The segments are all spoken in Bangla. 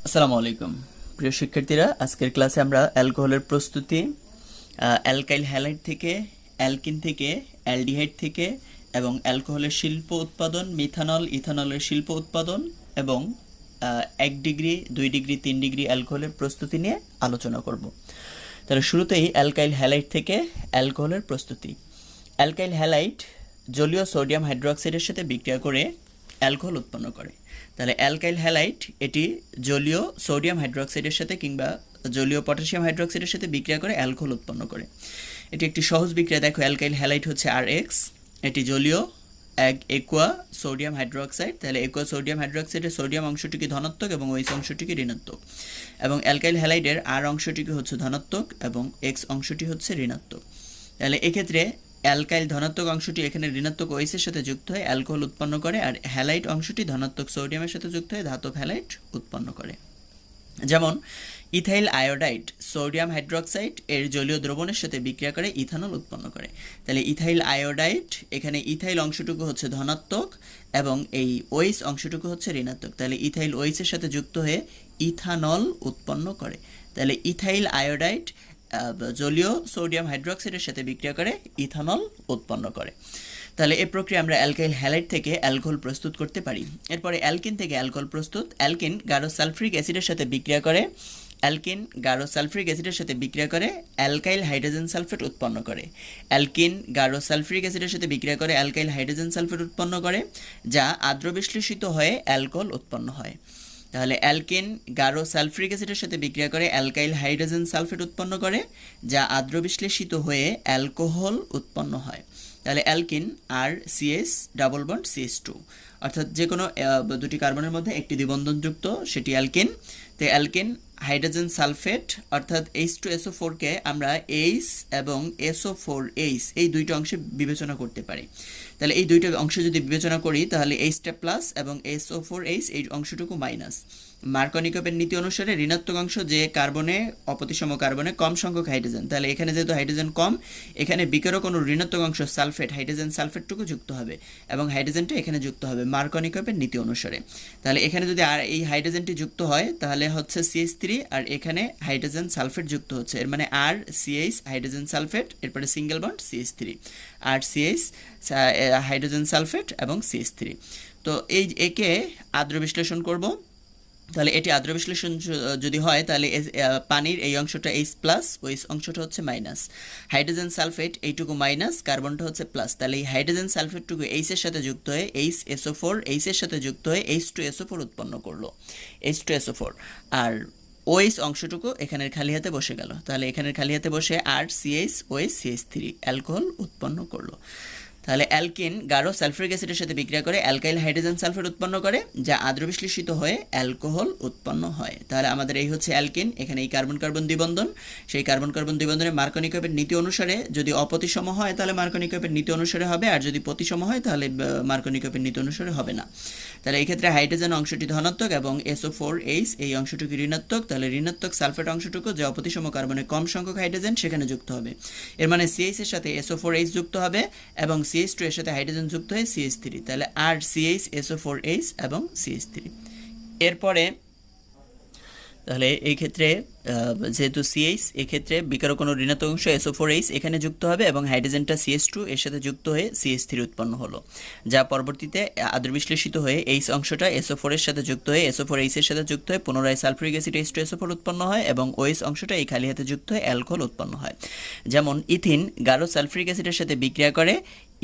আসসালামু আলাইকুম প্রিয় শিক্ষার্থীরা, আজকের ক্লাসে আমরা অ্যালকোহলের প্রস্তুতি, অ্যালকাইল হ্যালাইড থেকে, অ্যালকিন থেকে, অ্যালডিহাইড থেকে এবং অ্যালকোহলের শিল্প উৎপাদন, মিথানল ইথানলের শিল্প উৎপাদন এবং 1 ডিগ্রি 2 ডিগ্রি 3 ডিগ্রি অ্যালকোহলের প্রস্তুতি নিয়ে আলোচনা করব। তাহলে শুরুতেই অ্যালকাইল হ্যালাইড থেকে অ্যালকোহলের প্রস্তুতি। অ্যালকাইল হ্যালাইড জলীয় সোডিয়াম হাইড্রোক্সাইডের সাথে বিক্রিয়া করে অ্যালকোহল উৎপন্ন করে। তাহলে অ্যালকাইল হ্যালাইড এটি জলীয় সোডিয়াম হাইড্রোক্সাইডের সাথে কিংবা জলীয় পটাশিয়াম হাইড্রোক্সাইডের সাথে বিক্রিয়া করে অ্যালকোহল উৎপন্ন করে। এটি একটি সহজ বিক্রিয়া। দেখো, অ্যালকাইল হ্যালাইড হচ্ছে RX, এটি জলীয় একোয়া সোডিয়াম হাইড্রোক্সাইড। তাহলে একোয়া সোডিয়াম হাইড্রোক্সাইডের সোডিয়াম অংশটিকে ধনাত্মক এবং ওইস অংশটিকে ঋণাত্মক, এবং অ্যালকাইল হ্যালাইডের R অংশটিকে হচ্ছে ধনাত্মক এবং X অংশটি হচ্ছে ঋণাত্মক। তাহলে এক্ষেত্রে অ্যালকাইল ধনাত্মক অংশটি এখানে ঋণাত্মক ওএইচের সাথে যুক্ত হয়ে অ্যালকোহল উৎপন্ন করে, আর হ্যালাইড অংশটি ধনাত্মক সোডিয়ামের সাথে যুক্ত হয়ে ধাতব হ্যালাইড উৎপন্ন করে। যেমন ইথাইল আয়োডাইড সোডিয়াম হাইড্রোক্সাইড এর জলীয় দ্রবণের সাথে বিক্রিয়া করে ইথানল উৎপন্ন করে। তাহলে ইথাইল আয়োডাইড, এখানে ইথাইল অংশটুকু হচ্ছে ধনাত্মক এবং এই ওএইচ অংশটুকু হচ্ছে ঋণাত্মক। তাহলে ইথাইল ওএইচের সাথে যুক্ত হয়ে ইথানল উৎপন্ন করে। তাহলে ইথাইল আয়োডাইড জলীয় সোডিয়াম হাইড্রোক্সাইডের সাথে বিক্রিয়া করে ইথানল উৎপন্ন করে। তাহলে এই প্রক্রিয়া আমরা অ্যালকাইল হ্যালাইড থেকে অ্যালকোহল প্রস্তুত করতে পারি। এরপরে অ্যালকিন থেকে অ্যালকোহল প্রস্তুত। অ্যালকিন গাঢ় সালফ্রিক অ্যাসিডের সাথে বিক্রিয়া করে অ্যালকাইল হাইড্রোজেন সালফেট উৎপন্ন করে। অ্যালকিন গাঢ় সালফ্রিক অ্যাসিডের সাথে বিক্রিয়া করে অ্যালকাইল হাইড্রোজেন সালফেট উৎপন্ন করে, যা আদ্র বিশ্লেষিত হয়ে অ্যালকোহল উৎপন্ন হয়। তাহলে অ্যালকিন গাঢ় সালফ্রিক অ্যাসিডের সাথে বিক্রিয়া করে অ্যালকাইল হাইড্রোজেন সালফেট উৎপন্ন করে, যা আদ্র বিশ্লেষিত হয়ে অ্যালকোহল উৎপন্ন হয়। তাহলে অ্যালকিন আর CH ডাবল বন্ড CH2, অর্থাৎ যে কোনো দুটি কার্বনের মধ্যে একটি দ্বিবন্ধনযুক্ত, সেটি অ্যালকিন। তো অ্যালকিন হাইড্রোজেন সালফেট অর্থাৎ H2SO4-কে আমরা H এবং SO4H এই দুইটা অংশে বিবেচনা করতে পারি। তাহলে এই দুইটা অংশ যদি বিবেচনা করি তাহলে H প্লাস এবং SO4H এই অংশটুকু মাইনাস। মার্কনিকপের নীতি অনুসারে ঋণাত্মক অংশ যে কার্বনে অপতিসম কার্বনে কম সংখ্যক হাইড্রোজেন, তাহলে এখানে যেহেতু হাইড্রোজেন কম, এখানে বিকারক কোনো ঋণাত্মক অংশ সালফেট হাইড্রোজেন সালফেটটুকু যুক্ত হবে এবং হাইড্রোজেনটা এখানে যুক্ত হবে মার্কনিকপের নীতি অনুসারে। তাহলে এখানে যদি আর এই হাইড্রোজেনটি যুক্ত হয় তাহলে হচ্ছে CH3 আর এখানে হাইড্রোজেন সালফেট যুক্ত হচ্ছে, এর মানে আর CH হাইড্রোজেন সালফেট, এরপরে সিঙ্গেল বন্ড CH3 আর CH হাইড্রোজেন সালফেট এবং CH3। তো এই একে আদ্র বিশ্লেষণ করব। তাহলে এটি আদ্র বিশ্লেষণ যদি হয় তাহলে পানির এই অংশটা H প্লাস, ওই অংশটা হচ্ছে মাইনাস। হাইড্রোজেন সালফেট এইটুকু মাইনাস, কার্বনটা হচ্ছে প্লাস। তাহলে এই হাইড্রোজেন সালফেটটুকু H এর সাথে যুক্ত হয়ে HSO4, H এর সাথে যুক্ত হয়ে H2SO4 উৎপন্ন করলো, H2SO4। আর OH অংশটুকু এখানের খালি হাতে বসে গেল। তাহলে এখানের খালি হাতে বসে আর CH OH CH3 অ্যালকোহল উৎপন্ন করলো। তাহলে অ্যালকিন গাঢ় সালফ্রিক অ্যাসিডের সাথে বিক্রিয়া করে অ্যালকাইল হাইড্রোজেন সালফেট উৎপন্ন করে, যা আদ্র বিশ্লেষিত হয়ে অ্যালকোহল উৎপন্ন হয়। তাহলে আমাদের এই হচ্ছে অ্যালকিন। এখানে এই কার্বন কার্বন দ্বিবন্ধন, সেই কার্বন কার্বন দ্বিবন্ধনের মার্কনিকপের নীতি অনুসারে যদি অপতিসম হয় তাহলে মার্কনিকপের নীতি অনুসারে হবে, আর যদি প্রতিসম হয় তাহলে মার্কনিকপের নীতি অনুসারে হবে না। তাহলে এই ক্ষেত্রে হাইড্রোজেন অংশটি ধনাত্মক এবং SO4H এই অংশটুকু ঋণাত্মক। তাহলে ঋণাত্মক সালফেট অংশটুকু যে অপতিসম কার্বনে কম সংখ্যক হাইড্রোজেন সেখানে যুক্ত হবে, এর মানে CH এর সাথে SO4H যুক্ত হবে এবং CH2 এর সাথে হাইড্রোজেন যুক্ত হয়ে CH3। তাহলে আর CH SO4H এবং CH3। এরপরে তাহলে এই ক্ষেত্রে যেহেতু CH, এক্ষেত্রে বিকারক কোনো ঋণাত্মক অংশ SO4H এখানে যুক্ত হবে এবং হাইড্রোজেনটা CH2 এর সাথে যুক্ত হয়ে CH3 উৎপন্ন হলো, যা পরবর্তীতে আদ্র বিশ্লেষিত হয়ে H অংশটা SO4 এর সাথে যুক্ত হয়ে SO4H এর সাথে যুক্ত হয়ে পুনরায় সালফ্রিক অ্যাসিড H2SO4 উৎপন্ন হয় এবং OH অংশটা এই খালি হাতে যুক্ত হয়ে অ্যালকোহল উৎপন্ন হয়। যেমন ইথিন গাঢ় সালফ্রিক অ্যাসিডের সাথে বিক্রিয়া করে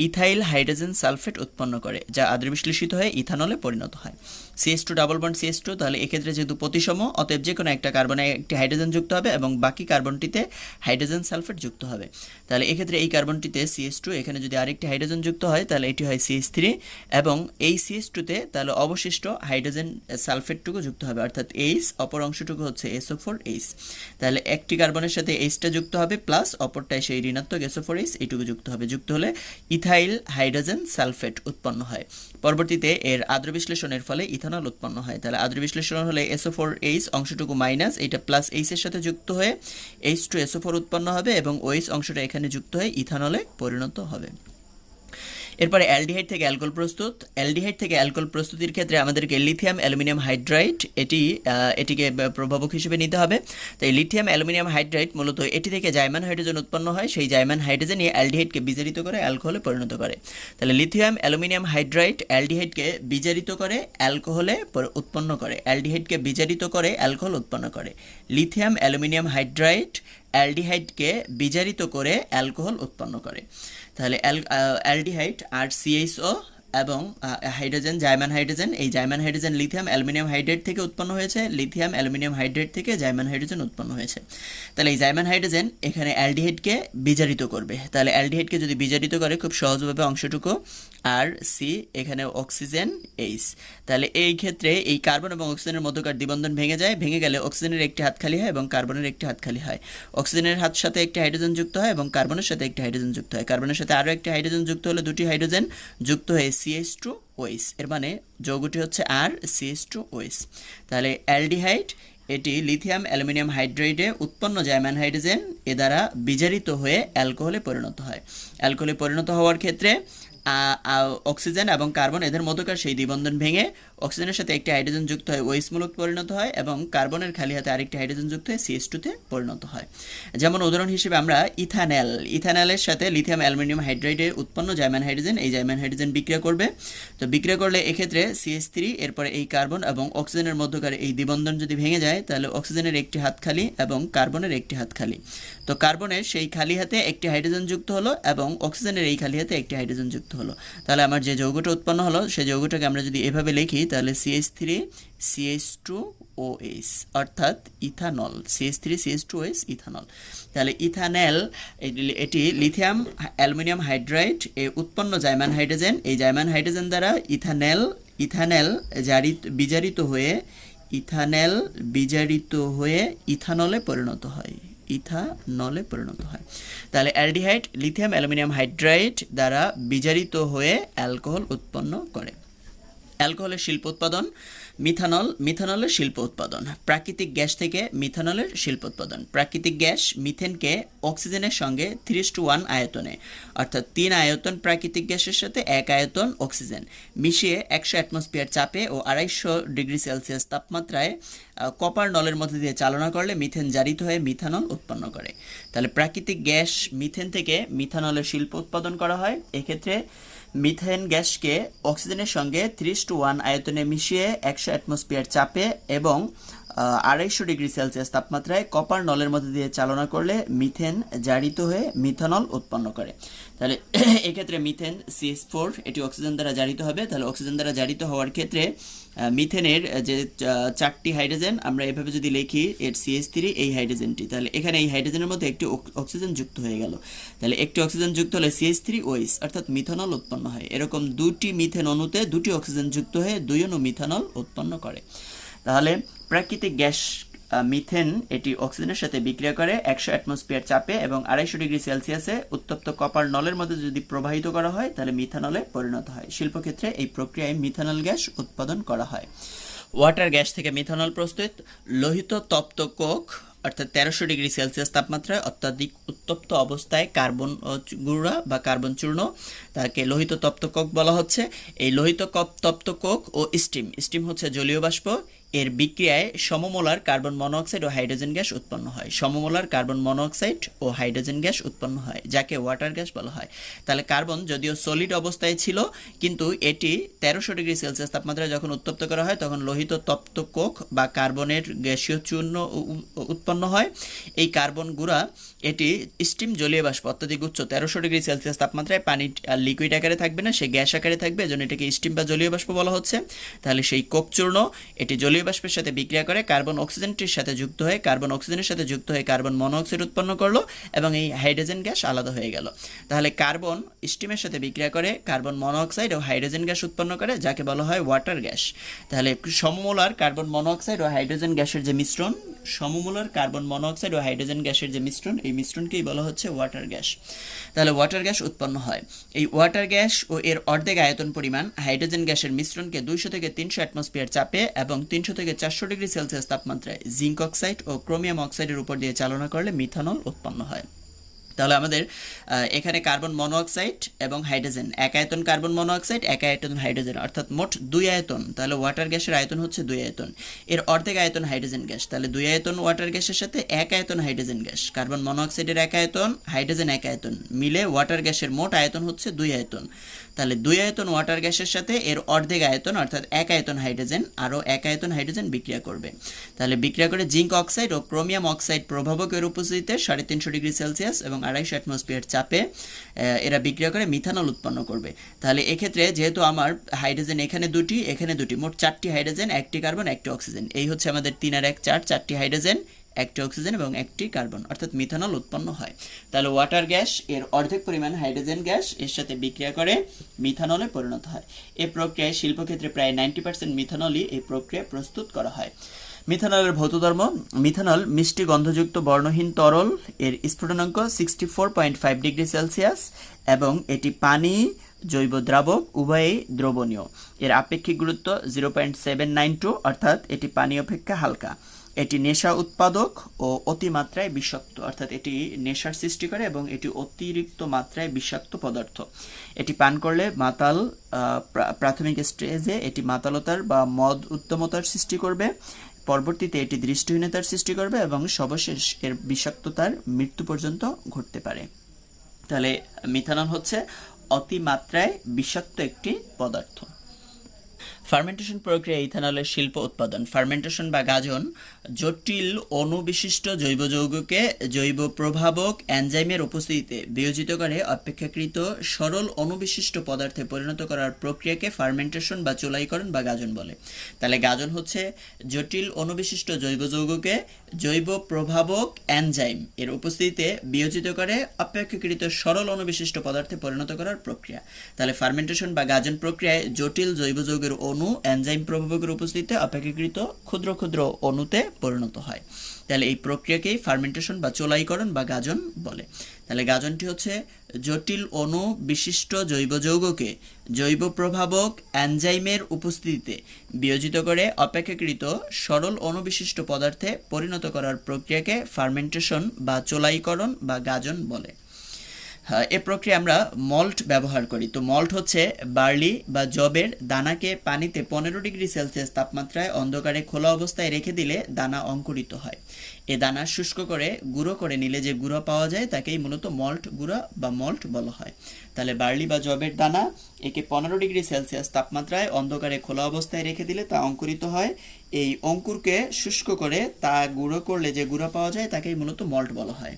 ইথাইল হাইড্রোজেন সালফেট উৎপন্ন করে, যা আদ্র বিশ্লেষিত হয়ে ইথানলে পরিণত হয়। CH2 ডাবল বন্ড CH2, তাহলে এক্ষেত্রে যেহেতু প্রতিসম অতএব যে কোনো একটা কার্বনে একটি হাইড্রোজেন যুক্ত হবে এবং বাকি কার্বনটিতে হাইড্রোজেন সালফেট যুক্ত হবে। তাহলে এক্ষেত্রে এই কার্বনটিতে CH2, এখানে যদি আরেকটি হাইড্রোজেন যুক্ত হয় তাহলে এটি হয় CH3 এবং এই CH2-তে তাহলে অবশিষ্ট হাইড্রোজেন সালফেটটুকু যুক্ত হবে, অর্থাৎ H, অপর অংশটুকু হচ্ছে SO4H। তাহলে একটি কার্বনের সাথে H-টা যুক্ত হবে প্লাস অপরটায় সেই ঋণাত্মক SO4H এইটুকু যুক্ত হবে, যুক্ত হলে ইথাইল হাইড্রোজেন সালফেট উৎপন্ন হয়। পরবর্তীতে এর আদ্র বিশ্লেষণের ফলে ইথানল উৎপন্ন হয়। তাহলে আদ্র বিশ্লেষণ হলে SO4H অংশটুকু মাইনাস, এটা প্লাস H এর সাথে যুক্ত হয়ে H2SO4 উৎপন্ন হবে এবং OH অংশটা এখানে যুক্ত হয়ে ইথানলে পরিণত হবে। এরপরে অ্যালডিহাইড থেকে অ্যালকোহল প্রস্তুত। অ্যালডিহাইড থেকে অ্যালকোহল প্রস্তুতির ক্ষেত্রে আমাদেরকে লিথিয়াম অ্যালুমিনিয়াম হাইড্রাইড এটিকে প্রভাবক হিসেবে নিতে হবে। তো এই লিথিয়াম অ্যালুমিনিয়াম হাইড্রাইড মূলত এটি থেকে জাইমান হাইড্রোজেন উৎপন্ন হয়, সেই জাইমান হাইড্রোজেন এই অ্যালডিহাইডকে বিজারিত করে অ্যালকোহলে পরিণত করে। তাহলে লিথিয়াম অ্যালুমিনিয়াম হাইড্রাইড অ্যালডিহাইডকে বিজারিত করে অ্যালকোহলে উৎপন্ন করে, অ্যালডিহাইডকে বিজারিত করে অ্যালকোহল উৎপন্ন করে। লিথিয়াম অ্যালুমিনিয়াম হাইড্রাইড অ্যালডিহাইডকে বিজারিত করে অ্যালকোহল উৎপন্ন করে। তাহলে অ্যালডিহাইড আর সিএইচও এবং হাইড্রোজেন, জাইমান হাইড্রোজেন, এই জাইমান হাইড্রোজেন লিথিয়াম অ্যালুমিনিয়াম হাইড্রাইড থেকে উৎপন্ন হয়েছে, লিথিয়াম অ্যালুমিনিয়াম হাইড্রাইড থেকে জাইমান হাইড্রোজেন উৎপন্ন হয়েছে। তাহলে এই জাইমান হাইড্রোজেন এখানে অ্যালডিহাইডকে বিজারিত করবে। তাহলে অ্যালডিহাইডকে যদি বিজারিত করে খুব সহজভাবে অংশটুকু আর সি, এখানে অক্সিজেন এইচ। তাহলে এই ক্ষেত্রে এই কার্বন এবং অক্সিজেনের মধ্যকার দ্বিবন্ধন ভেঙে যায়, ভেঙে গেলে অক্সিজেনের একটি হাত খালি হয় এবং কার্বনের একটি হাত খালি হয়। অক্সিজেনের হাত সাথে একটি হাইড্রোজেন যুক্ত হয় এবং কার্বনের সাথে একটি হাইড্রোজেন যুক্ত হয়। কার্বনের সাথে আরও একটি হাইড্রোজেন যুক্ত হলে দুটি হাইড্রোজেন যুক্ত হয়ে CH2OH, এর মানে যৌগটি হচ্ছে আর CH2OH। তাহলে অ্যালডিহাইড এটি লিথিয়াম অ্যালুমিনিয়াম হাইড্রাইডে উৎপন্ন জাইমান হাইড্রোজেন এ দ্বারা বিজারিত হয়ে অ্যালকোহলে পরিণত হয়। অ্যালকোহলে পরিণত হওয়ার ক্ষেত্রে অক্সিজেন এবং কার্বন এদের মধ্যকার সেই দ্বিবন্ধন ভেঙে অক্সিজেনের সাথে একটি হাইড্রোজেন যুক্ত হয়ে OH মূলক পরিণত হয় এবং কার্বনের খালি হাতে আরেকটি হাইড্রোজেন যুক্ত হয়ে CH2-তে পরিণত হয়। যেমন উদাহরণ হিসেবে আমরা ইথানলের সাথে লিথিয়াম অ্যালুমিনিয়াম হাইড্রাইডে উৎপন্ন জাইমান হাইড্রোজেন, এই জাইমান হাইড্রোজেন বিক্রিয়া করবে। তো বিক্রিয়া করলে এক্ষেত্রে CH3 এরপরে এই কার্বন এবং অক্সিজেনের মধ্যকার এই দ্বিবন্ধন যদি ভেঙে যায় তাহলে অক্সিজেনের একটি হাত খালি এবং কার্বনের একটি হাত খালি। তো কার্বনের সেই খালি হাতে একটি হাইড্রোজেন যুক্ত হলো এবং অক্সিজেনের এই খালি হাতে একটি হাইড্রোজেন যুক্ত হলো। তাহলে আমার যে যৌগটা উৎপন্ন হলো সেই যৌগটাকে আমরা যদি এভাবে লিখি তাহলে CH3CH2OH অর্থাৎ ইথানল, CH3CH2OH ইথানল। তাহলে ইথানল এটি লিথিয়াম অ্যালুমিনিয়াম হাইড্রাইড এ উৎপন্ন জাইমান হাইড্রোজেন, এই জাইমান হাইড্রোজেন দ্বারা ইথানল বিজারিত হয়ে ইথানলে পরিণত হয়, ইথানলে পরিণত হয়। তাহলে অ্যালডিহাইড লিথিয়াম অ্যালুমিনিয়াম হাইড্রাইড দ্বারা বিজারিত হয়ে অ্যালকোহল উৎপন্ন করে। অ্যালকোহলের শিল্প উৎপাদন, মিথানলের শিল্প উৎপাদন। প্রাকৃতিক গ্যাস থেকে মিথানলের শিল্প উৎপাদন। প্রাকৃতিক গ্যাস মিথেনকে অক্সিজেনের সঙ্গে 3:1 আয়তনে, অর্থাৎ 3 আয়তন প্রাকৃতিক গ্যাসের সাথে 1 আয়তন অক্সিজেন মিশিয়ে 100 অ্যাটমসফিয়ার চাপে ও 250 ডিগ্রি সেলসিয়াস তাপমাত্রায় কপার নলের মধ্যে দিয়ে চালনা করলে মিথেন জারিত হয়ে মিথানল উৎপন্ন করে। তাহলে প্রাকৃতিক গ্যাস মিথেন থেকে মিথানলের শিল্প উৎপাদন করা হয়। এক্ষেত্রে মিথেন গ্যাসকে অক্সিজেনের সঙ্গে 3:1 আয়তনে মিশিয়ে 100 অ্যাটমসফিয়ার চাপে এবং 250 ডিগ্রি সেলসিয়াস তাপমাত্রায় কপার নলের মধ্যে দিয়ে চালনা করলে মিথেন জারিত হয়ে মিথানল উৎপন্ন করে। তাহলে এক্ষেত্রে মিথেন CH4 এটি অক্সিজেন দ্বারা জারিত হবে। তাহলে অক্সিজেন দ্বারা জারিত হওয়ার ক্ষেত্রে মিথেনের যে 4টি হাইড্রোজেন আমরা এভাবে যদি লিখি এর CH3 এই হাইড্রোজেনটি, তাহলে এখানে এই হাইড্রোজেনের মধ্যে একটি অক্সিজেন যুক্ত হয়ে গেল। তাহলে একটি অক্সিজেন যুক্ত হলে CH3OH অর্থাৎ মিথানল উৎপন্ন হয়। এরকম দুটি মিথেন অণুতে দুটি অক্সিজেন যুক্ত হয়ে 2 অণু মিথানল উৎপন্ন করে। তাহলে প্রাকৃতিক গ্যাস মিথেন এটি অক্সিজেনের সাথে বিক্রিয়া করে 100 অ্যাটমসফিয়ার চাপে এবং 250 ডিগ্রি সেলসিয়াসে উত্তপ্ত কপার নলের মধ্যে যদি প্রবাহিত করা হয় তাহলে মিথানলে পরিণত হয়। শিল্পক্ষেত্রে এই প্রক্রিয়ায় মিথানল গ্যাস উৎপাদন করা হয়। ওয়াটার গ্যাস থেকে মিথানল প্রস্তুত। লোহিত তপ্ত কোক অর্থাৎ 1300 ডিগ্রি সেলসিয়াস তাপমাত্রায় অত্যাধিক উত্তপ্ত অবস্থায় কার্বন গুঁড়া বা কার্বন চূর্ণ, তাকে লোহিত তপ্ত কোক বলা হচ্ছে। এই লোহিত তপ্ত কোক ও স্টিম হচ্ছে জলীয় বাষ্প, এর বিক্রিয়ায় সমমোলার কার্বন মনোঅক্সাইড ও হাইড্রোজেন গ্যাস উৎপন্ন হয়। সমমোলার কার্বন মনোঅক্সাইড ও হাইড্রোজেন গ্যাস উৎপন্ন হয় যাকে ওয়াটার গ্যাস বলা হয়। তাহলে কার্বন যদিও সলিড অবস্থায় ছিল কিন্তু এটি 1300 ডিগ্রি সেলসিয়াস তাপমাত্রায় যখন উত্তপ্ত করা হয় তখন লোহিত তপ্ত কোক বা কার্বনের গ্যাসীয় চূর্ণ উৎপন্ন হয়। এই কার্বন গুঁড়া এটি স্টিম জলীয় বাষ্প অত্যাধিক উচ্চ 1300 ডিগ্রি সেলসিয়াস তাপমাত্রায় পানি লিকুইড আকারে থাকবে না, সে গ্যাস আকারে থাকবে, এজন্য এটাকে স্টিম বা জলীয় বাষ্প বলা হচ্ছে। তাহলে সেই কোক চূর্ণ এটি জলীয় বাষ্পের সাথে বিক্রিয়া করে কার্বন অক্সিজেনটির সাথে যুক্ত হয়ে কার্বন অক্সিজেনের সাথে যুক্ত হয়ে কার্বন মনোঅক্সাইড উৎপন্ন করলো এবং এই হাইড্রোজেন গ্যাস আলাদা হয়ে গেল। তাহলে কার্বন স্টিমের সাথে বিক্রিয়া করে কার্বন মনোঅক্সাইড ও হাইড্রোজেন গ্যাস উৎপন্ন করে যাকে বলা হয় ওয়াটার গ্যাস। তাহলে সমমোলার কার্বন মনোঅক্সাইড ও হাইড্রোজেন গ্যাসের যে মিশ্রণ, সমমোলার কার্বন মনোঅক্সাইড ও হাইড্রোজেন গ্যাসের যে মিশ্রণ, এই মিশ্রণকেই বলা হচ্ছে ওয়াটার গ্যাস। তাহলে ওয়াটার গ্যাস উৎপন্ন হয়। এই ওয়াটার গ্যাস ও এর অর্ধেক আয়তন পরিমাণ হাইড্রোজেন গ্যাসের মিশ্রণকে 200 থেকে 300 অ্যাটমসফিয়ার চাপে এবং 300 থেকে 400 ডিগ্রি সেলসিয়াস তাপমাত্রায় জিঙ্ক অক্সাইড ও ক্রোমিয়াম অক্সাইডের উপর দিয়ে চালনা করলে মিথানল উৎপন্ন হয়। তাহলে আমাদের এখানে কার্বন মনোঅক্সাইড এবং হাইড্রোজেন, এক আয়তন কার্বন মনোঅক্সাইড, এক আয়তন হাইড্রোজেন, অর্থাৎ মোট 2 আয়তন। তাহলে ওয়াটার গ্যাসের আয়তন হচ্ছে 2 আয়তন, এর অর্ধেক আয়তন হাইড্রোজেন গ্যাস। তাহলে 2 আয়তন ওয়াটার গ্যাসের সাথে 1 আয়তন হাইড্রোজেন গ্যাস, কার্বন মনোঅক্সাইডের 1 আয়তন, হাইড্রোজেন 1 আয়তন, মিলে ওয়াটার গ্যাসের মোট আয়তন হচ্ছে 2 আয়তন। তাহলে 2 আয়তন ওয়াটার গ্যাসের সাথে এর অর্ধেক আয়তন অর্থাৎ 1 আয়তন হাইড্রোজেন আরও 1 আয়তন হাইড্রোজেন বিক্রিয়া করবে। তাহলে বিক্রিয়া করে জিঙ্ক অক্সাইড ও ক্রোমিয়াম অক্সাইড প্রভাবকের উপস্থিতিতে 350 ডিগ্রি সেলসিয়াস এবং 250 অ্যাটমসফিয়ার চাপে এরা বিক্রিয়া করে মিথানল উৎপন্ন করবে। তাহলে এক্ষেত্রে যেহেতু আমার হাইড্রোজেন এখানে দুটি, এখানে দুটি, মোট 4টি হাইড্রোজেন, 1টি কার্বন, 1টি অক্সিজেন, এই হচ্ছে আমাদের 3 আর 1 4, 4টি হাইড্রোজেন, 1টি অক্সিজেন এবং 1টি কার্বন, অর্থাৎ মিথানল উৎপন্ন হয়। তাহলে ওয়াটার গ্যাস এর অর্ধেক পরিমাণ হাইড্রোজেন গ্যাস এর সাথে বিক্রিয়া করে মিথানলে পরিণত হয়। এই প্রক্রিয়ায় শিল্পক্ষেত্রে প্রায় 90% মিথানলই এই প্রক্রিয়া প্রস্তুত করা হয়। মিথানলের ভৌত ধর্ম: মিথানল মিষ্টি গন্ধযুক্ত বর্ণহীন তরল, এর স্ফুটনাঙ্ক 64.5 ডিগ্রি সেলসিয়াস এবং এটি পানি, জৈব দ্রাবক উভয়ই দ্রবণীয়। এর আপেক্ষিক গুরুত্ব 0.792, অর্থাৎ এটি পানি অপেক্ষা হালকা। এটি নেশা উৎপাদক ও অতিমাত্রায় বিষাক্ত, অর্থাৎ এটি নেশার সৃষ্টি করে এবং এটি অতিরিক্ত মাত্রায় বিষাক্ত পদার্থ। এটি পান করলে মাতাল, প্রাথমিক স্টেজে এটি মাতালতার বা মদ উত্তমতার সৃষ্টি করবে, পরবর্তীতে এটি দৃষ্টিহীনতার সৃষ্টি করবে এবং সর্বশেষ এর বিষাক্ততার মৃত্যু পর্যন্ত ঘটতে পারে। তাহলে মিথানল হচ্ছে অতিমাত্রায় বিষাক্ত একটি পদার্থ। ফার্মেন্টেশন প্রক্রিয়া ইথানলের শিল্প উৎপাদন। ফার্মেন্টেশন বা গাজন জটিল অণুবিশিষ্ট জৈব যৌগকে জৈব প্রভাবক এনজাইমের উপস্থিতিতে বিয়োজিত করে অপেক্ষাকৃত সরল অণুবিশিষ্ট পদার্থে পরিণত করার প্রক্রিয়াকে ফার্মেন্টেশন বা চুলাইকরণ বা গাজন বলে। তাহলে গাজন হচ্ছে জটিল অণুবিশিষ্ট জৈব যৌগকে জৈব প্রভাবক এনজাইম এর উপস্থিতিতে বিয়োজিত করে অপেক্ষাকৃত সরল অণুবিশিষ্ট পদার্থে পরিণত করার প্রক্রিয়া। তাহলে ফার্মেন্টেশন বা গাজন প্রক্রিয়ায় জটিল জৈব যৌগের অণু এনজাইম প্রভাবকের উপস্থিতিতে অপেক্ষাকৃত ক্ষুদ্র ক্ষুদ্র অণুতে পরিণত হয়। তাহলে এই প্রক্রিয়াকেই ফার্মেন্টেশন বা চোলাইকরণ বা গাজন বলে। তাহলে গাজনটি হচ্ছে জটিল অণু বিশিষ্ট জৈব যৌগকে জৈব প্রভাবক এনজাইমের উপস্থিতিতে বিয়োজিত করে অপেক্ষাকৃত সরল অণুবিশিষ্ট পদার্থে পরিণত করার প্রক্রিয়াকে ফার্মেন্টেশন বা চোলাইকরণ বা গাজন বলে। এ প্রক্রিয়া আমরা মল্ট ব্যবহার করি। তো মল্ট হচ্ছে বার্লি বা যবের দানাকে পানিতে 15 ডিগ্রি সেলসিয়াস তাপমাত্রায় অন্ধকারে খোলা অবস্থায় রেখে দিলে দানা অঙ্কুরিত হয়। এ দানা শুষ্ক করে গুঁড়ো করে নিলে যে গুঁড়ো পাওয়া যায় তাকেই মূলত মল্ট গুঁড়া বা মল্ট বলা হয়। তাহলে বার্লি বা যবের দানা একে 15 ডিগ্রি সেলসিয়াস তাপমাত্রায় অন্ধকারে খোলা অবস্থায় রেখে দিলে তা অঙ্কুরিত হয়। এই অঙ্কুরকে শুষ্ক করে তা গুঁড়ো করলে যে গুঁড়ো পাওয়া যায় তাকেই মূলত মল্ট বলা হয়।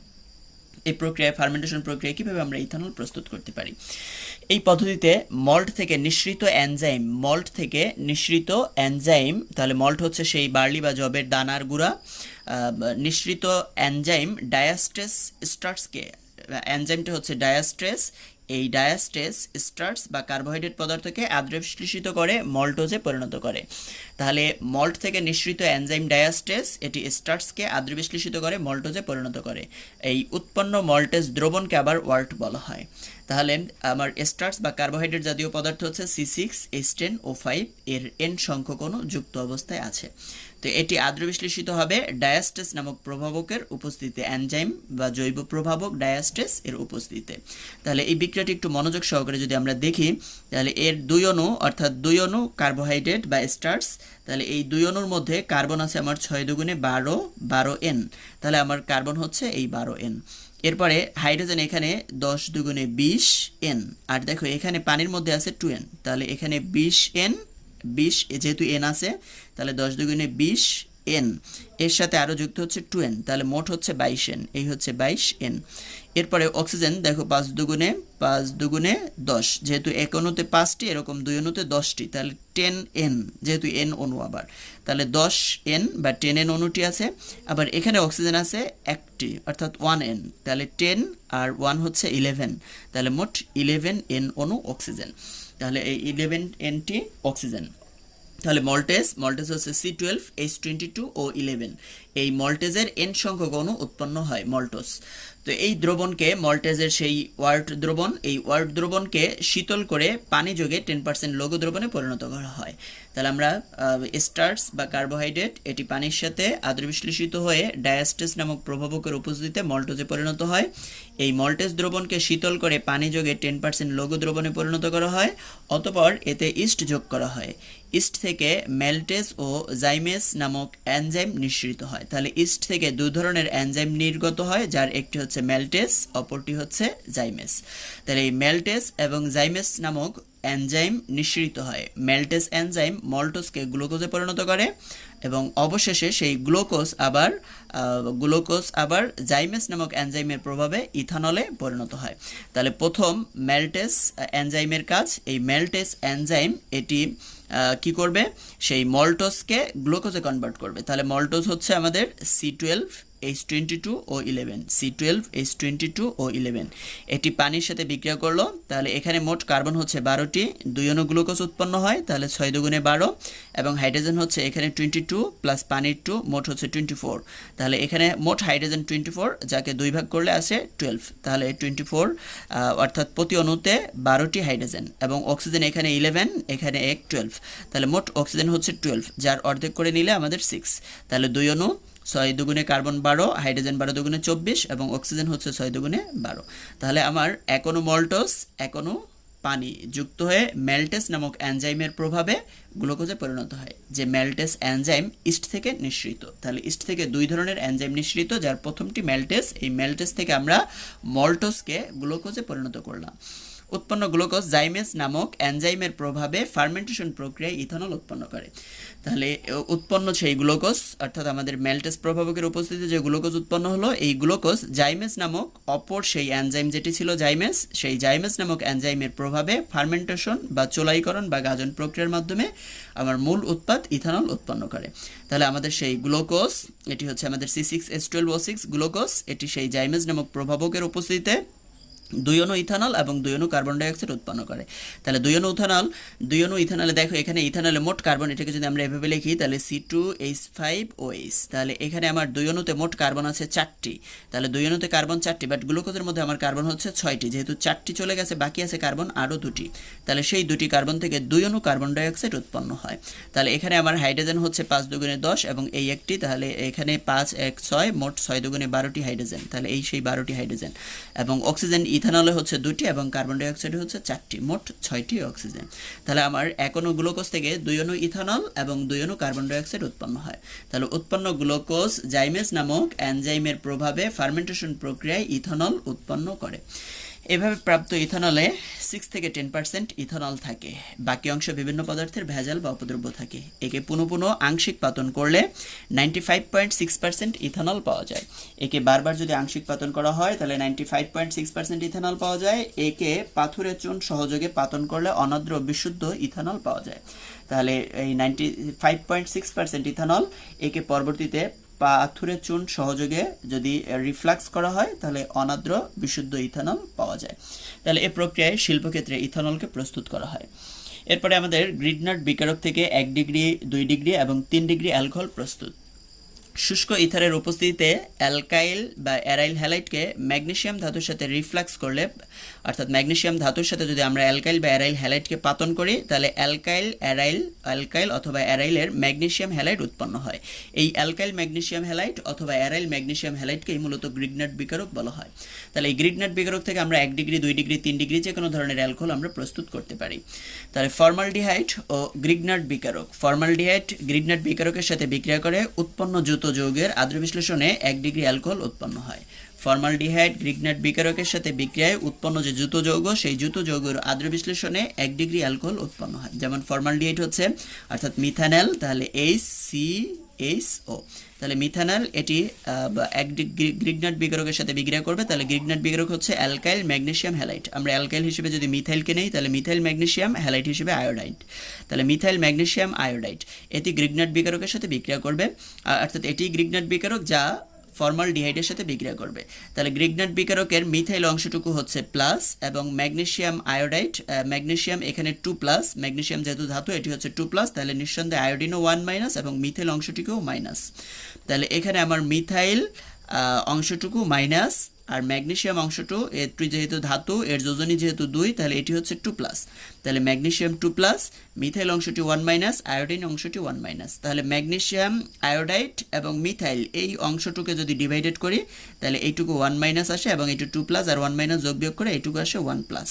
এই প্রক্রিয়ায় ফার্মেন্টেশন প্রক্রিয়ায় কিভাবে আমরা ইথানল প্রস্তুত করতে পারি? এই পদ্ধতিতে মল্ট থেকে নিঃসৃত এনজাইম, তাহলে মল্ট হচ্ছে সেই বার্লি বা যবের দানার গুঁড়া, নিঃসৃত এনজাইম ডায়াস্টেস স্টার্চকে, এনজাইমটা হচ্ছে ডায়াস্টেস, এই ডায়াস্টেস স্টার্চ বা কার্বোহাইড্রেট পদার্থকে আদ্রবিশ্লেষিত করে মল্টোজে পরিণত করে। তাহলে মল্ট থেকে নিঃসৃত এনজাইম ডায়াস্টেস এটি স্টার্চকে আদ্রবিশ্লেষিত করে মল্টোজে পরিণত করে। এই উৎপন্ন মল্টেজ দ্রবণকে আবার ওয়াল্ট বলা হয়। তাহলে আমার স্টার্চ বা কার্বোহাইড্রেট জাতীয় পদার্থ হচ্ছে C6H10O5, এর N সংখ্যক অণু যুক্ত অবস্থায় আছে। তো এটি আদ্রবিশ্লেষিত হবে ডায়াস্টেস নামক প্রভাবকের উপস্থিতিতে, এনজাইম বা জৈব প্রভাবক ডায়াস্টেস এর উপস্থিতিতে। তাহলে এই বিক্রিয়াটি একটু মনোযোগ সহকারে যদি আমরা দেখি, তাহলে এর 2 অণু অর্থাৎ 2 অণু কার্বোহাইড্রেট বা স্টার্চ, তাহলে এই 2 অণুর মধ্যে কার্বন আছে আমার 6 দুগুণে 12N, তাহলে আমার কার্বন হচ্ছে এই 12N। এরপরে হাইড্রোজেন এখানে 10 দুগুণে 20N, আর দেখো এখানে পানির মধ্যে আছে 2N, তাহলে এখানে 20N, 20 যেহেতু N আছে তাহলে 10 দুগুণে 20N, এর সাথে আরও যুক্ত হচ্ছে 2N, তাহলে মোট হচ্ছে 22N, এই হচ্ছে 22N। এরপরে অক্সিজেন দেখো 5 দুগুণে 10, যেহেতু এক অণুতে 5টি এরকম 2 অণুতে 10টি, তাহলে 10N, যেহেতু N অণু আবার, তাহলে 10N বা 10N অণুটি আছে। আবার এখানে অক্সিজেন আছে একটি অর্থাৎ 1N, তাহলে 10 আর 1 হচ্ছে 11, তাহলে মোট 11N অণু অক্সিজেন। তাহলে এই 11Nটি অক্সিজেন। তাহলে মল্টেজ হচ্ছে C12H22O11, এই মল্টেজের N সংখ্যক অণু উৎপন্ন হয় মল্টোজ। তো এই দ্রবণকে মল্টেজের সেই ওয়ার্ট দ্রবণ, এই ওয়ার্ট দ্রবণকে শীতল করে পানি যোগে 10% লঘু দ্রবণে পরিণত করা হয়। তাহলে আমরা স্টার্চ বা কার্বোহাইড্রেট এটি পানির সাথে আদ্র বিশ্লেষিত হয়ে ডায়াস্টেস নামক প্রভাবকের উপস্থিতিতে মল্টোজে পরিণত হয়। এই মল্টেজ দ্রবণকে শীতল করে পানি যোগে 10% লঘু দ্রবণে পরিণত করা হয়, অতঃপর এতে ইস্ট যোগ করা হয়। ইস্ট থেকে ম্যালটেজ ও জাইমেস নামক এনজাইম নিঃসৃত হয়। তাহলে ইস্ট থেকে দুই ধরনের এনজাইম নির্গত হয়, যার একটি হচ্ছে ম্যালটেজ, অপরটি হচ্ছে জাইমেস। তাহলে এই ম্যালটেজ এবং জাইমেস নামক এনজাইম নিঃসৃত হয়। ম্যালটেজ এনজাইম মল্টোজকে গ্লুকোজে পরিণত করে এবং অবশেষে সেই গ্লুকোজ আবার জাইমেস নামক এনজাইমের প্রভাবে ইথানলে পরিণত হয়। তাহলে প্রথম ম্যালটেজ এনজাইমের কাজ, এই ম্যালটেজ এনজাইম এটি কি করবে, সেই মল্টোজকে গ্লুকোজে কনভার্ট করবে। তাহলে মল্টোজ হচ্ছে আমাদের C12H22 ও 11, C12H22 ও 11, এটি পানির সাথে বিক্রিয়া করলো। তাহলে এখানে মোট কার্বন হচ্ছে 12টি, 2 অণু গ্লুকোজ উৎপন্ন হয়, তাহলে 6 দুগুণে 12, এবং হাইড্রোজেন হচ্ছে এখানে 22 প্লাস পানির 2, মোট হচ্ছে 24। তাহলে এখানে মোট হাইড্রোজেন 24, যাকে 2 ভাগ করলে আসে 12। তাহলে 24 অর্থাৎ প্রতি অণুতে 12টি হাইড্রোজেন, এবং অক্সিজেন এখানে 11, এখানে 12। তাহলে মোট অক্সিজেন হচ্ছে 12, যার অর্ধেক করে নিলে আমাদের 6। তাহলে 2 অণু, 6 দুগুণে কার্বন 12, হাইড্রোজেন 12 দুগুণে 24, এবং অক্সিজেন হচ্ছে 6 দুগুণে 12। তাহলে আমার এক অণু মল্টোজ, এক অণু পানি যুক্ত হয়ে ম্যালটেজ নামক এনজাইমের প্রভাবে গ্লুকোজে পরিণত হয়, যে ম্যালটেজ এনজাইম ইস্ট থেকে নিঃসৃত। তাহলে ইস্ট থেকে 2 ধরনের এনজাইম নিঃসৃত, যার প্রথমটি ম্যালটেজ, এই ম্যালটেজ থেকে আমরা মল্টোজকে গ্লুকোজে পরিণত করলাম। উৎপন্ন গ্লুকোজ জাইমেস নামক এনজাইমের প্রভাবে ফার্মেন্টেশন প্রক্রিয়ায় ইথানল উৎপন্ন করে। তাহলে উৎপন্ন সেই গ্লুকোজ, অর্থাৎ আমাদের ম্যালটেজ প্রভাবকের উপস্থিতিতে যে গ্লুকোজ উৎপন্ন হলো, এই গ্লুকোজ জাইমেস নামক অপর সেই এনজাইম যেটি ছিল জাইমেস, সেই জাইমেস নামক এনজাইমের প্রভাবে ফার্মেন্টেশন বা চোলাইকরণ বা গাজন প্রক্রিয়ার মাধ্যমে আমার মূল উৎপাদ ইথানল উৎপন্ন করে। তাহলে আমাদের সেই গ্লুকোজ, এটি হচ্ছে আমাদের C6H12O6 গ্লুকোজ, এটি সেই জাইমেস নামক প্রভাবকের উপস্থিতিতে 2 অণু ইথানল এবং 2 অণু কার্বন ডাইঅক্সাইড উৎপন্ন করে। তাহলে 2 অণু ইথানলে দেখো এখানে ইথানলে মোট কার্বন, এটাকে যদি আমরা এভাবে লিখি তাহলে C2H5OH। তাহলে এখানে আমার 2 অণুতে মোট কার্বন আছে 4টি। তাহলে 2 অণুতে কার্বন 4টি, বাট গ্লুকোজের মধ্যে আমার কার্বন হচ্ছে 6টি, যেহেতু 4টি চলে গেছে, বাকি আছে কার্বন আরও 2টি। তাহলে সেই 2টি কার্বন থেকে 2 অণু কার্বন ডাইঅক্সাইড উৎপন্ন হয়। তাহলে এখানে আমার হাইড্রোজেন হচ্ছে 5 দুগুণে 10 এবং এই একটি, তাহলে এখানে 5 1 6, মোট 6 দুগুণে 12টি হাইড্রোজেন। তাহলে এই সেই 12টি হাইড্রোজেন, এবং অক্সিজেন ইথানলে হচ্ছে 2টি এবং কার্বন ডাইঅক্সাইডে হচ্ছে 4টি, মোট 6টি অক্সিজেন। তাহলে আমার এক অণু গ্লুকোজ থেকে 2 অণু ইথানল এবং 2 অণু কার্বন ডাইঅক্সাইড উৎপন্ন হয়। তাহলে উৎপন্ন গ্লুকোজ জাইমেস নামক এনজাইমের প্রভাবে ফার্মেন্টেশন প্রক্রিয়ায় ইথানল উৎপন্ন করে। এভাবে প্রাপ্ত ইথানলে 6 থেকে 10% ইথানল থাকে, বাকি অংশ বিভিন্ন পদার্থের ভেজাল বা অপদ্রব্য থাকে। একে পুনঃ আংশিক পাতন করলে 95.6% ইথানল পাওয়া যায়। একে বারবার যদি আংশিক পাতন করা হয় তাহলে 95.6% ইথানল পাওয়া যায়। একে পাথুরে চুন সহযোগে পাতন করলে অনাদ্র বিশুদ্ধ ইথানল পাওয়া যায়। তাহলে এই 95.6% ইথানল, একে পরবর্তীতে পাথুরে চুন সহযোগে যদি রিফ্লাক্স করা হয় তাহলে অনাদ্র বিশুদ্ধ ইথানল পাওয়া যায়। তাহলে এই প্রক্রিয়ায় শিল্পক্ষেত্রে ইথানলকে প্রস্তুত করা হয়। এরপরে আমাদের গ্রিডনাট বিকারক থেকে 1 ডিগ্রি, 2 ডিগ্রি এবং 3 ডিগ্রি অ্যালকোহল প্রস্তুত। শুষ্ক ইথারের উপস্থিতিতে অ্যালকাইল বা অ্যারাইল হ্যালাইডকে ম্যাগনেসিয়াম ধাতুর সাথে রিফ্লাক্স করলে, অর্থাৎ ম্যাগনেসিয়াম ধাতুর সাথে যদি আমরা অ্যালকাইল বা অ্যারাইল হ্যালাইডকে পাতন করি তাহলে অ্যালকাইল অথবা অ্যারাইলের ম্যাগনেসিয়াম হ্যালাইড উৎপন্ন হয়। এই অ্যালকাইল ম্যাগনেসিয়াম হ্যালাইড অথবা অ্যারাইল ম্যাগনেসিয়াম হ্যালাইডকেই মূলত গ্রিগনাট বিকারক বলা হয়। তাহলে এই গ্রিগনাট বিকারক থেকে আমরা 1 ডিগ্রি, 2 ডিগ্রি, 3 ডিগ্রি যে কোনো ধরনের অ্যালকোহল আমরা প্রস্তুত করতে পারি। তাহলে ফর্মালডিহাইড ও গ্রিগনাট বিকারক। ফর্মালডিহাইড গ্রিগনাট বিকারকের সাথে বিক্রিয়া করে উৎপন্ন যৌগের আদ্র বিশ্লেষণে 1 ডিগ্রি অ্যালকোহল উৎপন্ন হয়। ফর্মালডিহাইড গ্রিগনাট বিকারকের সাথে বিক্রিয়ায় উৎপন্ন যে যৌগ, সেই যৌগের আদ্র বিশ্লেষণে 1 ডিগ্রি অ্যালকোহল উৎপন্ন হয়। যেমন ফর্মালডিহাইড হচ্ছে অর্থাৎ মিথানল, তাহলে HCHO। তাহলে মিথানল এটি 1 ডিগ্রি গ্রিগনাট বিকারকের সাথে বিক্রিয়া করবে। তাহলে গ্রিগনাট বিকারক হচ্ছে অ্যালকাইল ম্যাগনেসিয়াম হ্যালাইড। আমরা অ্যালকাইল হিসেবে যদি মিথাইলকে নেই তাহলে মিথাইল ম্যাগনেসিয়াম, হ্যালাইড হিসেবে আয়োডাইড। তাহলে মিথাইল ম্যাগনেসিয়াম আয়োডাইড এটি গ্রিগনাট বিকারকের সাথে বিক্রিয়া করবে, অর্থাৎ এটি গ্রিগনাট বিকারক যা ফর্মালডিহাইডের সাথে বিক্রিয়া করবে। তাহলে গ্রিগনাট বিকারকের মিথাইল অংশটুকু হচ্ছে প্লাস এবং ম্যাগনেসিয়াম আয়োডাইড, ম্যাগনেসিয়াম এখানে 2+, ম্যাগনেসিয়াম যেহেতু ধাতু এটি হচ্ছে 2+, তাহলে নিঃসন্দেহে আয়োডিনও 1- এবং মিথাইল অংশটিকেও মাইনাস। তাহলে এখানে আমার মিথাইল অংশটুকু মাইনাস আর ম্যাগনেসিয়াম অংশটু এটি যেহেতু ধাতু, এর যোজনী যেহেতু 2, তাহলে এটি হচ্ছে 2+, তাহলে ম্যাগনেসিয়াম 2+, মিথাইল অংশটি 1-, আয়োডিন অংশটি 1-, তাহলে ম্যাগনেসিয়াম আয়োডাইড এবং মিথাইল এই অংশটুকে যদি ডিভাইডেড করি তাহলে এইটুকু 1- আসে এবং এইটু 2+ আর 1- যোগ বিয়োগ করে এইটুকু আসে 1+।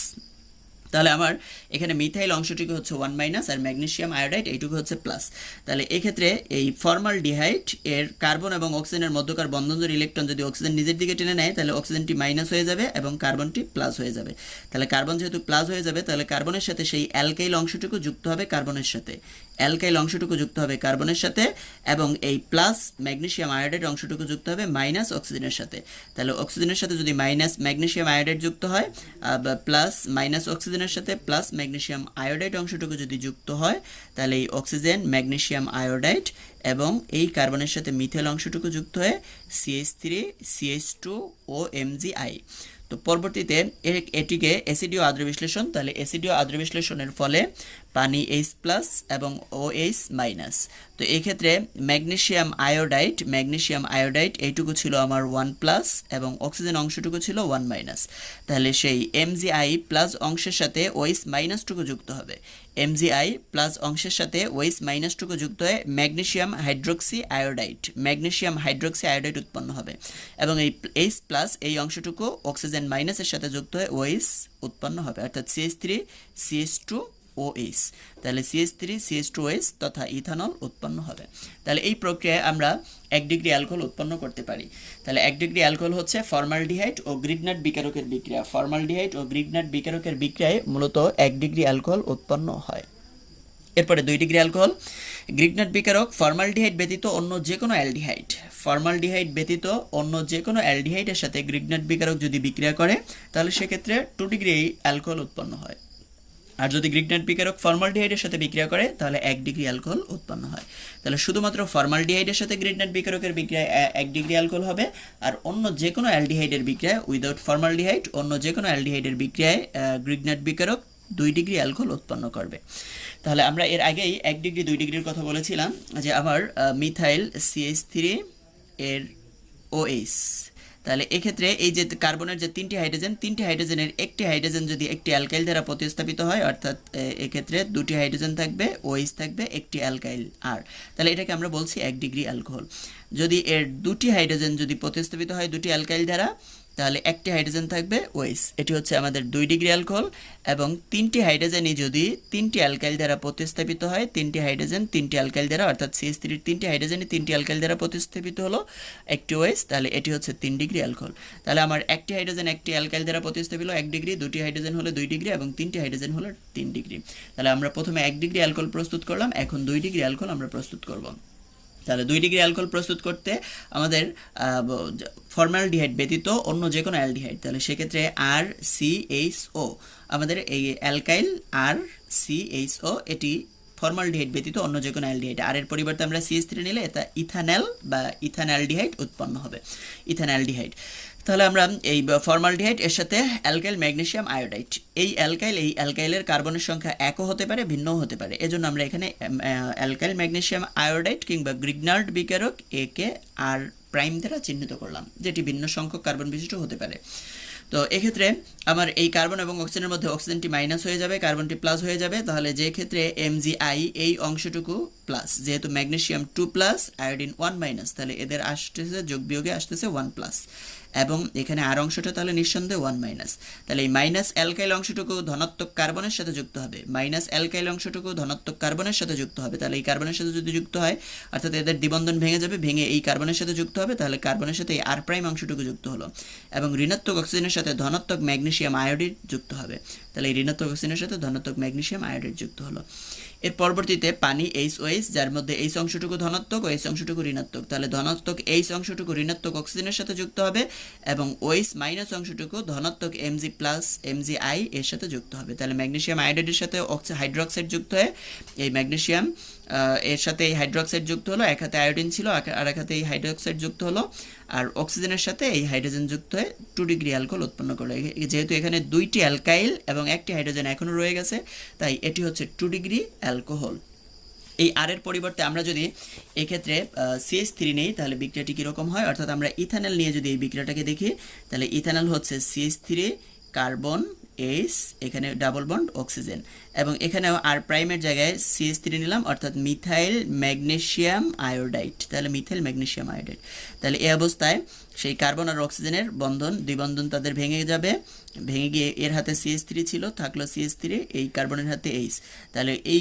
তাহলে আমার এখানে মিথাইল অংশটিকে হচ্ছে 1- আর ম্যাগনেসিয়াম আয়োডাইড এইটুকু হচ্ছে প্লাস। তাহলে এক্ষেত্রে এই ফর্মালডিহাইড এর কার্বন এবং অক্সিজেনের মধ্যকার বন্ধনজোড় ইলেকট্রন যদি অক্সিজেন নিজের দিকে টেনে নেয় তাহলে অক্সিজেনটি মাইনাস হয়ে যাবে এবং কার্বনটি প্লাস হয়ে যাবে। তাহলে কার্বন যেহেতু প্লাস হয়ে যাবে তাহলে কার্বনের সাথে সেই অ্যালকাইল অংশটুকু যুক্ত হবে কার্বনের সাথে, অ্যালকাইল অংশটুকু যুক্ত হবে কার্বনের সাথে, এবং এই প্লাস ম্যাগনেসিয়াম আয়োডাইড অংশটুকু যুক্ত হবে মাইনাস অক্সিজেনের সাথে। তাহলে অক্সিজেনের সাথে যদি মাইনাস ম্যাগনেসিয়াম আয়োডাইড যুক্ত হয়, প্লাস মাইনাস অক্সিজেনের সাথে প্লাস ম্যাগনেসিয়াম আয়োডাইড অংশটুকু যদি যুক্ত হয় তাহলে এই অক্সিজেন, ম্যাগনেসিয়াম আয়োডাইড এবং এই কার্বনের সাথে মিথাইল অংশটুকু যুক্ত হয়ে CH3 CH2 ও MgI। তো পরবর্তীতে এটিকে অ্যাসিডীয় আদ্র বিশ্লেষণ, তাহলে অ্যাসিডীয় আদ্র বিশ্লেষণের ফলে পানি H+ এবং OH-। তো এই ক্ষেত্রে ম্যাগনেসিয়াম আয়োডাইড এইটুকু ছিল আমার 1+ এবং অক্সিজেন অংশটুকু ছিল 1-। তাহলে সেই MgI প্লাস অংশের সাথে OH- টুকু যুক্ত হবে, MgI প্লাস অংশের সাথে OH- টুকু যুক্ত হয়ে ম্যাগনেসিয়াম হাইড্রক্সি আয়োডাইড উৎপন্ন হবে এবং এই H+ এই অংশটুকু অক্সিজেন মাইনাসের সাথে যুক্ত হয়ে OH উৎপন্ন হবে, অর্থাৎ CH3 CH2 OH। তাহলে CH3 CH2OH তথা ইথানল উৎপন্ন হবে। তাহলে এই প্রক্রিয়ায় আমরা 1 ডিগ্রি অ্যালকোহল উৎপন্ন করতে পারি। তাহলে 1 ডিগ্রি অ্যালকোহল হচ্ছে ফর্মালডিহাইড ও গ্রিগনাট বিকারকের বিক্রিয়া। ফর্মালডিহাইড ও গ্রিগনাট বিকারকের বিক্রিয়ায় মূলত 1 ডিগ্রি অ্যালকোহল উৎপন্ন হয়। এরপরে 2 ডিগ্রি অ্যালকোহল। গ্রিগনাট বিকারক ফর্মালডিহাইড ব্যতীত অন্য যে কোনো অ্যালডিহাইডের সাথে গ্রিগনাট বিকারক যদি বিক্রিয়া করে তাহলে সেক্ষেত্রে 2 ডিগ্রি অ্যালকোহল উৎপন্ন হয়। আর যদি গ্রিগনাট বিকারক ফর্মালডিহাইডের সাথে বিক্রিয়া করে তাহলে 1 ডিগ্রি অ্যালকোহল উৎপন্ন হয়। তাহলে শুধুমাত্র ফর্মালডিহাইডের সাথে গ্রিগনাট বিকারকের বিক্রিয়ায় 1 ডিগ্রি অ্যালকোহল হবে, আর অন্য যে কোনো অ্যালডিহাইডের বিক্রিয়ায় উইদাউট ফর্মালডিহাইড অন্য যে কোনো অ্যালডিহাইডের বিক্রিয়ায় গ্রিগনাট বিকারক 2 ডিগ্রি অ্যালকোহল উৎপন্ন করবে। তাহলে আমরা এর আগেই 1 ডিগ্রি 2 ডিগ্রির কথা বলেছিলাম যে আমার মিথাইল CH3 এর OH। তাহলে এক্ষেত্রে এই যে কার্বনের যে 3টি হাইড্রোজেনের একটি হাইড্রোজেন যদি একটি অ্যালকাইল দ্বারা প্রতিস্থাপিত হয়, অর্থাৎ এক্ষেত্রে 2টি হাইড্রোজেন থাকবে, OH থাকবে, একটি অ্যালকাইল আর, তাহলে এটাকে আমরা বলছি 1 ডিগ্রি অ্যালকোহল। যদি এর 2টি হাইড্রোজেন যদি প্রতিস্থাপিত হয় 2টি অ্যালকাইল দ্বারা তাহলে একটি হাইড্রোজেন থাকবে OH, এটি হচ্ছে আমাদের 2 ডিগ্রি অ্যালকোহল। এবং 3টি হাইড্রোজেনই যদি 3টি অ্যালকাইল দ্বারা প্রতিস্থাপিত হয়, 3টি হাইড্রোজেন 3টি অ্যালকাইল দ্বারা, অর্থাৎ CH3 3টি হাইড্রোজেনই 3টি অ্যালকাইল দ্বারা প্রতিস্থাপিত হলো একটি OH, তাহলে এটি হচ্ছে 3 ডিগ্রি অ্যালকোহল। তাহলে আমার একটি হাইড্রোজেন একটি অ্যালকাইল দ্বারা প্রতিস্থাপিত হলো 1 ডিগ্রি, 2টি হাইড্রোজেন হলো 2 ডিগ্রি এবং 3টি হাইড্রোজেন হলো 3 ডিগ্রি। তাহলে আমরা প্রথমে 1 ডিগ্রি অ্যালকোহল প্রস্তুত করলাম, এখন 2 ডিগ্রি অ্যালকোহল আমরা প্রস্তুত করব। তাহলে 2 ডিগ্রি অ্যালকোহল প্রস্তুত করতে আমাদের ফর্মালডিহাইড ব্যতীত অন্য যে কোনো অ্যালডিহাইড, তাহলে সেক্ষেত্রে RCHO, আমাদের এই অ্যালকাইল RCHO এটি ফর্মালডিহাইড ব্যতীত অন্য যে কোনো অ্যালডিহাইড, আর এর পরিবর্তে আমরা CH3 নিলে এটা ইথানল বা ইথানঅ্যালডিহাইড উৎপন্ন হবে, ইথানঅ্যালডিহাইড। তাহলে আমরা এই ফর্মালডিহাইড এর সাথে অ্যালকাইল ম্যাগনেসিয়াম আয়োডাইড, এই অ্যালকাইলের কার্বনের সংখ্যা একও হতে পারে ভিন্নও হতে পারে, এজন্য আমরা এখানে অ্যালকাইল ম্যাগনেসিয়াম আয়োডাইড কিংবা গ্রিগনাট বিকারক একে আর প্রাইম দ্বারা চিহ্নিত করলাম, যেটি ভিন্ন সংখ্যক কার্বন বিশিষ্ট হতে পারে। তো এক্ষেত্রে আমার এই কার্বন এবং অক্সিজেনের মধ্যে অক্সিজেনটি মাইনাস হয়ে যাবে, কার্বনটি প্লাস হয়ে যাবে, তাহলে যে ক্ষেত্রে MgI এই অংশটুকু প্লাস, যেহেতু ম্যাগনেসিয়াম 2+, আয়োডিন 1-, তাহলে এদের আসতেছে যোগ বিয়োগে আসতেছে 1+, এবং এখানে আর অংশটা তাহলে নিঃসন্দেহে 1-। তাহলে এই মাইনাস অ্যালকাইল অংশটুকু ধনাত্মক কার্বনের সাথে যুক্ত হবে, তাহলে এই কার্বনের সাথে যদি যুক্ত হয় অর্থাৎ এদের দ্বিবন্ধন ভেঙে যাবে, ভেঙে এই কার্বনের সাথে যুক্ত হবে, তাহলে কার্বনের সাথে এই R' অংশটুকু যুক্ত হলো এবং ঋণাত্মক অক্সিজেনের সাথে ধনাত্মক ম্যাগনেসিয়াম আয়োডাইড যুক্ত হবে, তাহলে এই ঋণাত্মক অক্সিজেনের সাথে ধনাত্মক ম্যাগনেসিয়াম আয়োডাইড যুক্ত হলো। এর পরবর্তীতে পানি HOH, যার মধ্যে H অংশটুকু ধনাত্মক ও H অংশটুকু ঋণাত্মক, তাহলে ধনাত্মক H অংশটুকু ঋণাত্মক অক্সিজেনের সাথে যুক্ত হবে এবং OH- অংশটুকু ধনাত্মক MgI এর সাথে যুক্ত হবে, তাহলে ম্যাগনেসিয়াম আয়োডাইডের সাথে হাইড্রোক্সাইড যুক্ত হয়ে এই ম্যাগনেসিয়াম এর সাথে এই হাইড্রোক্সাইড যুক্ত হলো, এক হাতে আয়োডিন ছিল আর এক হাতে এই হাইড্রোক্সাইড যুক্ত হলো, আর অক্সিজেনের সাথে এই হাইড্রোজেন যুক্ত হয়ে 2 ডিগ্রি অ্যালকোহল উৎপন্ন করলো। যেহেতু এখানে 2টি অ্যালকাইল এবং একটি হাইড্রোজেন এখনো রয়ে গেছে, তাই এটি হচ্ছে 2 ডিগ্রি অ্যালকোহল। এই আর এর পরিবর্তে আমরা যদি এক্ষেত্রে CH3 নেই তাহলে বিক্রিয়াটি কীরকম হয়, অর্থাৎ আমরা ইথানল নিয়ে যদি এই বিক্রিয়াটাকে দেখি তাহলে ইথানল হচ্ছে CH3 কার্বন এইচ, এখানে ডাবল বন্ড অক্সিজেন, এবং এখানেও আর প্রাইমের জায়গায় CH3 নিলাম অর্থাৎ মিথাইল ম্যাগনেসিয়াম আয়োডাইড, তাহলে মিথাইল ম্যাগনেসিয়াম আয়োডাইড। তাহলে এই অবস্থায় সেই কার্বন আর অক্সিজেনের বন্ধন, দুই বন্ধন তাদের ভেঙে যাবে, ভেঙে গিয়ে এর হাতে CH3 ছিল, থাকলো CH3, এই কার্বনের হাতে এইচ। তাহলে এই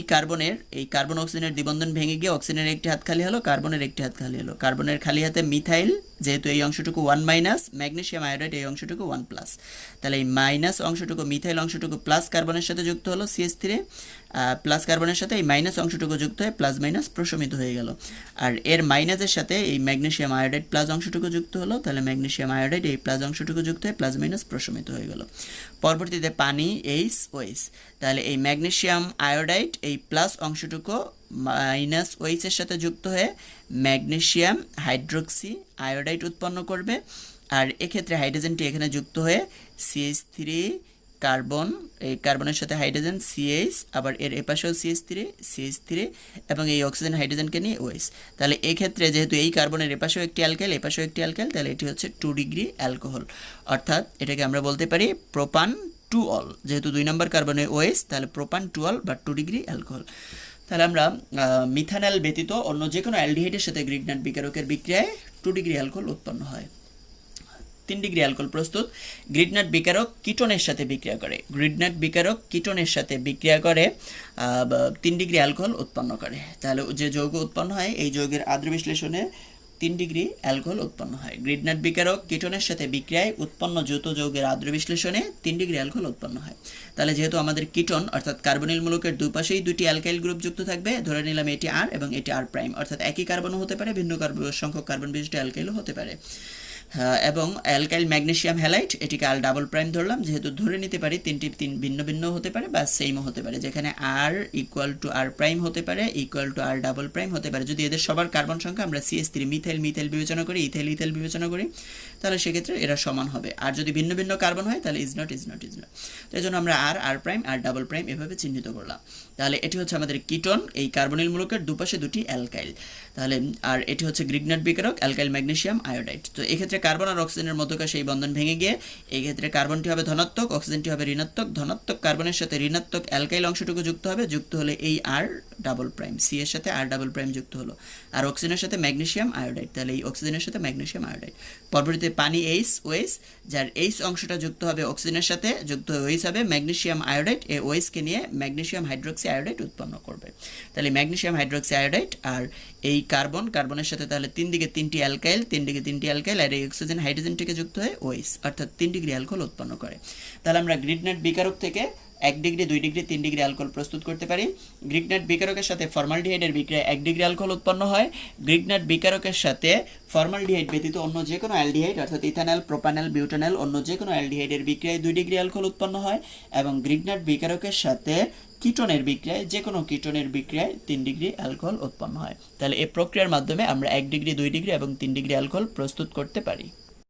কার্বন অক্সিজেনের দ্বিবন্ধন ভেঙে গিয়ে অক্সিজেনের একটি হাত খালি হলো, কার্বনের একটি হাত খালি হলো। কার্বনের খালি হাতে মিথাইল, যেহেতু এই অংশটুকু 1- ম্যাগনেসিয়াম আয়োডাইড, এই অংশটুকু 1+, তাহলে এই মাইনাস অংশটুকু মিথাইল অংশটুকু প্লাস কার্বনের সাথে যুক্ত হলো CH3, প্লাস কার্বনের সাথে এই মাইনাস অংশটুকু যুক্ত হয়ে প্লাস মাইনাস প্রশমিত হয়ে গেল, আর এর মাইনাসের সাথে এই ম্যাগনেসিয়াম আয়োডাইড প্লাস অংশটুকু যুক্ত হলো, তাহলে ম্যাগনেসিয়াম আয়োডাইড এই প্লাস অংশটুকু যুক্ত হয়ে প্লাস মাইনাস প্রশমিত হয়ে গেল। পরবর্তীতে পানি OH, তাহলে এই ম্যাগনেসিয়াম আয়োডাইড এই প্লাস অংশটুকু মাইনাস OH এর সাথে যুক্ত হয়ে ম্যাগনেসিয়াম হাইড্রোক্সি আয়োডাইড উৎপন্ন করবে, আর এক্ষেত্রে হাইড্রোজেনটি এখানে যুক্ত হয়ে CH3 কার্বন, এই কার্বনের সাথে হাইড্রোজেন CH, আবার এর এপাশেও CH3 এবং এই অক্সিজেন হাইড্রোজেনকে নিয়ে OH। তাহলে এক্ষেত্রে যেহেতু এই কার্বনের এপাশেও একটি অ্যালকাইল, এপাশেও একটি অ্যালকাইল, তাহলে এটি হচ্ছে 2 ডিগ্রি অ্যালকোহল, অর্থাৎ এটাকে আমরা বলতে পারি প্রোপান 2-অল, যেহেতু 2 নম্বর কার্বনে OH, তাহলে প্রোপান 2-অল বা 2 ডিগ্রি অ্যালকোহল। তাহলে আমরা মিথানল ব্যতীত অন্য যে কোনো অ্যালডিহাইডের সাথে গ্রিগনাট বিকারকের বিক্রিয়ায় 2 ডিগ্রি অ্যালকোহল উৎপন্ন হয়। 3 ডিগ্রি অ্যালকোহল প্রস্তুত। গ্রিগনাট বিকারক কিটোনের সাথে বিক্রিয়া করে, 3 ডিগ্রি অ্যালকোহল উৎপন্ন করে। তাহলে যে যৌগ উৎপন্ন হয় এই যৌগের আদ্র বিশ্লেষণে 3 ডিগ্রি অ্যালকোহল উৎপন্ন হয়। গ্রিগনাট বিকারক কিটোনের সাথে বিক্রিয়ায় উৎপন্ন যৌত যৌগের আদ্র বিশ্লেষণে 3 ডিগ্রি অ্যালকোহল উৎপন্ন হয়। তাহলে যেহেতু আমাদের কিটোন অর্থাৎ কার্বনিল মূলকের দুপাশেই দুটি অ্যালকাইল গ্রুপ যুক্ত থাকবে, ধরে নিলাম এটি আর এবং এটি আর প্রাইম, অর্থাৎ একই কার্বনও হতে পারে, ভিন্ন সংখ্যক কার্বন বিশিষ্ট অ্যালকাইলও হতে পারে। এবং অ্যালকাইল ম্যাগনেসিয়াম হ্যালাইড, এটিকে আর ডাবল প্রাইম ধরলাম, যেহেতু ধরে নিতে পারি তিন ভিন্ন ভিন্ন হতে পারে বা সেমও হতে পারে, যেখানে R equal to R prime হতে পারে, equal to R double prime হতে পারে। যদি এদের সবার কার্বন সংখ্যা আমরা CH3 মিথাইল বিবেচনা করি, ইথাইল বিবেচনা করি, তাহলে সেক্ষেত্রে এরা সমান হবে। আর যদি ভিন্ন ভিন্ন কার্বন হয় তাহলে ইজ নট। তো এই জন্য আমরা আর প্রাইম আর ডাবল প্রাইম এভাবে চিহ্নিত করলাম। তাহলে এটি হচ্ছে আমাদের কিটোন, এই কার্বনিল মূলকের দুপাশে দুটি অ্যালকাইল। তাহলে আর এটি হচ্ছে গ্রিগনাট বিকারক অ্যালকাইল ম্যাগনেসিয়াম আয়োডাইড। তো এক্ষেত্রে কার্বন আর অক্সিজেনের মধ্যকার সেই বন্ধন ভেঙে গিয়ে এই ক্ষেত্রে কার্বনটি হবে ধনাত্মক, অক্সিজেনটি হবে ঋণাত্মক। ধনাত্মক কার্বনের সাথে ঋণাত্মক অ্যালকাইল অংশটুকু যুক্ত হলে এই আর ডাবল প্রাইম, সি এর সাথে আর ডাবল প্রাইম যুক্ত হলো, আর অক্সিজেনের সাথে ম্যাগনেসিয়াম আয়োডাইড, তাহলে এই অক্সিজেনের সাথে ম্যাগনেসিয়াম আয়োডাইড। পরবর্তীতে পানি OH, যার এইচ অংশটা যুক্ত হবে অক্সিজেনের সাথে, যুক্ত হয়ে OH হবে ম্যাগনেসিয়াম আয়োডাইড, এই OH-কে নিয়ে ম্যাগনেসিয়াম হাইড্রোক্সি আয়োডাইড উৎপন্ন করবে। তাহলে ম্যাগনেসিয়াম হাইড্রোক্সি আয়োডাইড আর এই কার্বনের সাথে তাহলে 3 দিকে 3টি অ্যালকাইল, আর এই অক্সিজেন হাইড্রোজেনটিকে যুক্ত হয়ে OH, অর্থাৎ 3 ডিগ্রি অ্যালকোহল উৎপন্ন করে। তাহলে আমরা গ্রিগনাট বিকারক থেকে 1 ডিগ্রি, 2 ডিগ্রি, 3 ডিগ্রি অ্যালকোহল প্রস্তুত করতে পারি। গ্রিগনাট বিকারকের সাথে ফর্মালডিহাইডের বিক্রিয়ায় 1 ডিগ্রি অ্যালকোহল উৎপন্ন হয়। গ্রিগনাট বিকারকের সাথে ফর্মালডিহাইড ব্যতীত অন্য যে কোনো অ্যালডিহাইড অর্থাৎ ইথানল, প্রোপানল, বিউটানল, অন্য যে কোনো অ্যালডিহাইডের বিক্রিয়ায় 2 ডিগ্রি অ্যালকোহল উৎপন্ন হয়। এবং গ্রিগনাট বিকারকের সাথে কিটোনের বিক্রিয়ায়, যে কোনো কিটোনের বিক্রিয়ায় 3 ডিগ্রি অ্যালকোহল উৎপন্ন হয়। তাহলে এই প্রক্রিয়ার মাধ্যমে আমরা 1 ডিগ্রি, 2 ডিগ্রি এবং 3 ডিগ্রি অ্যালকোহল প্রস্তুত করতে পারি।